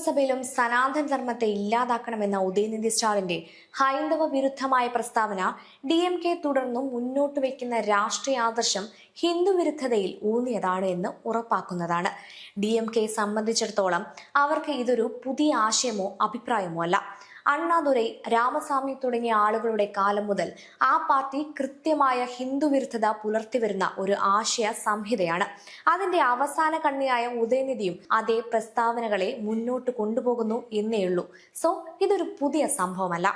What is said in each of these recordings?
നിയമസഭയിലും സനാതന ധർമ്മത്തെ ഇല്ലാതാക്കണമെന്ന ഉദയനിധി സ്റ്റാലിന്റെ ഹൈന്ദവ വിരുദ്ധമായ പ്രസ്താവന DMK തുടർന്നും മുന്നോട്ട് വയ്ക്കുന്ന രാഷ്ട്രീയ ആദർശം ഹിന്ദു വിരുദ്ധതയിൽ ഊന്നിയതാണ് എന്ന് ഉറപ്പാക്കുന്നതാണ്. DMK സംബന്ധിച്ചിടത്തോളം അവർക്ക് ഇതൊരു പുതിയ ആശയമോ അഭിപ്രായമോ അല്ല. അണ്ണാദുരൈ, രാമസ്വാമി തുടങ്ങിയ ആളുകളുടെ കാലം മുതൽ ആ പാർട്ടി കൃത്യമായ ഹിന്ദു വിരുദ്ധത പുലർത്തിവരുന്ന ഒരു ആശയ സംഹിതയാണ്. അതിന്റെ അവസാന കണ്ണിയായ ഉദയനിധിയും അതേ പ്രസ്താവനകളെ മുന്നോട്ട് കൊണ്ടുപോകുന്നു എന്നേയുള്ളൂ. സോ ഇതൊരു പുതിയ സംഭവമല്ല.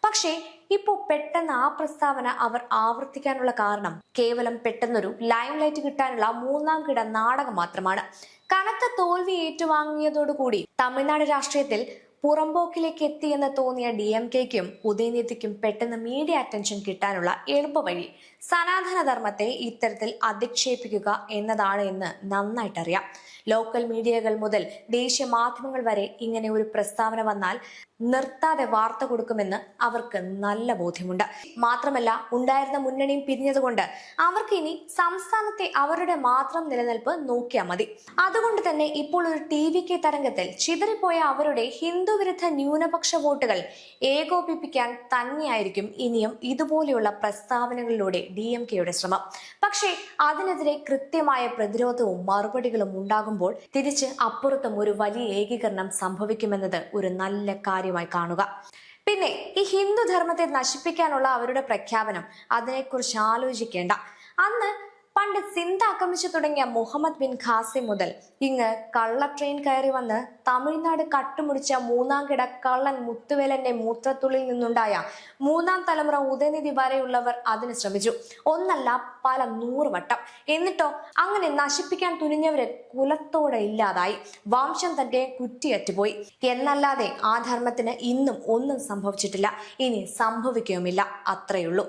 പക്ഷേ ഇപ്പോൾ പെട്ടെന്ന് ആ പ്രസ്താവന അവർ ആവർത്തിക്കാനുള്ള കാരണം കേവലം പെട്ടെന്നൊരു ലൈം ലൈറ്റ് കിട്ടാനുള്ള മൂന്നാം കിട നാടകം മാത്രമാണ്. കനത്ത തോൽവി ഏറ്റുവാങ്ങിയതോടുകൂടി തമിഴ്നാട് രാഷ്ട്രീയത്തിൽ പുറമ്പോക്കിലേക്ക് എത്തിയെന്ന് തോന്നിയ DMKക്കും ഉദയനിധിക്കും പെട്ടെന്ന് മീഡിയ അറ്റൻഷൻ കിട്ടാനുള്ള എളുപ്പവഴി സനാതന ധർമ്മത്തെ ഇത്തരത്തിൽ അധിക്ഷേപിക്കുക എന്നതാണ് എന്ന് നന്നായിട്ടറിയാം. ലോക്കൽ മീഡിയകൾ മുതൽ ദേശീയ മാധ്യമങ്ങൾ വരെ ഇങ്ങനെ ഒരു പ്രസ്താവന വന്നാൽ നിർത്താതെ വാർത്ത കൊടുക്കുമെന്ന് അവർക്ക് നല്ല ബോധ്യമുണ്ട്. മാത്രമല്ല, ഉണ്ടായിരുന്ന മുന്നണിയും പിരിഞ്ഞതുകൊണ്ട് അവർക്ക് ഇനി സംസ്ഥാനത്തെ അവരുടെ മാത്രം നിലനിൽപ്പ് നോക്കിയാൽ മതി. അതുകൊണ്ട് തന്നെ ഇപ്പോൾ ഒരു TVK തരംഗത്തിൽ ചിതറിപ്പോയ അവരുടെ ഹിന്ദു വിരുദ്ധ ന്യൂനപക്ഷ വോട്ടുകൾ ഏകോപിപ്പിക്കാൻ തന്നെയായിരിക്കും ഇനിയും ഇതുപോലെയുള്ള പ്രസ്താവനകളിലൂടെ DMKയുടെ ശ്രമം. പക്ഷേ അതിനെതിരെ കൃത്യമായ പ്രതിരോധവും മറുപടികളും ഉണ്ടാകുമ്പോൾ തിരിച്ച് അപ്പുറത്തും ഒരു വലിയ ഏകീകരണം സംഭവിക്കുമെന്നത് ഒരു നല്ല കാര്യമായി കാണുക. പിന്നെ ഈ ഹിന്ദു ധർമ്മത്തെ നശിപ്പിക്കാനുള്ള അവരുടെ പ്രഖ്യാപനം, അതിനെക്കുറിച്ച് ആലോചിക്കേണ്ട. അന്ന് പണ്ട് സിന്ധ് ആക്രമിച്ചു തുടങ്ങിയ മുഹമ്മദ് ബിൻ ഖാസിം മുതൽ ഇങ്ങ് കള്ള ട്രെയിൻ കയറി വന്ന് തമിഴ്നാട് കട്ടുമുടിച്ച മൂന്നാം കിട കള്ളൻ മുത്തുവേലന്റെ മൂത്രത്തുള്ളിൽ നിന്നുണ്ടായ മൂന്നാം തലമുറ ഉദയനിധി വരെയുള്ളവർ അതിന് ശ്രമിച്ചു. ഒന്നല്ല, പല 100 വട്ടം. എന്നിട്ടോ അങ്ങനെ നശിപ്പിക്കാൻ തുനിഞ്ഞവര് കുലത്തോടെ ഇല്ലാതായി. വംശം തന്റെ കുറ്റിയറ്റുപോയി എന്നല്ലാതെ ആ ധർമ്മത്തിന് ഇന്നും ഒന്നും സംഭവിച്ചിട്ടില്ല, ഇനി സംഭവിക്കുകയുമില്ല. അത്രയുള്ളൂ.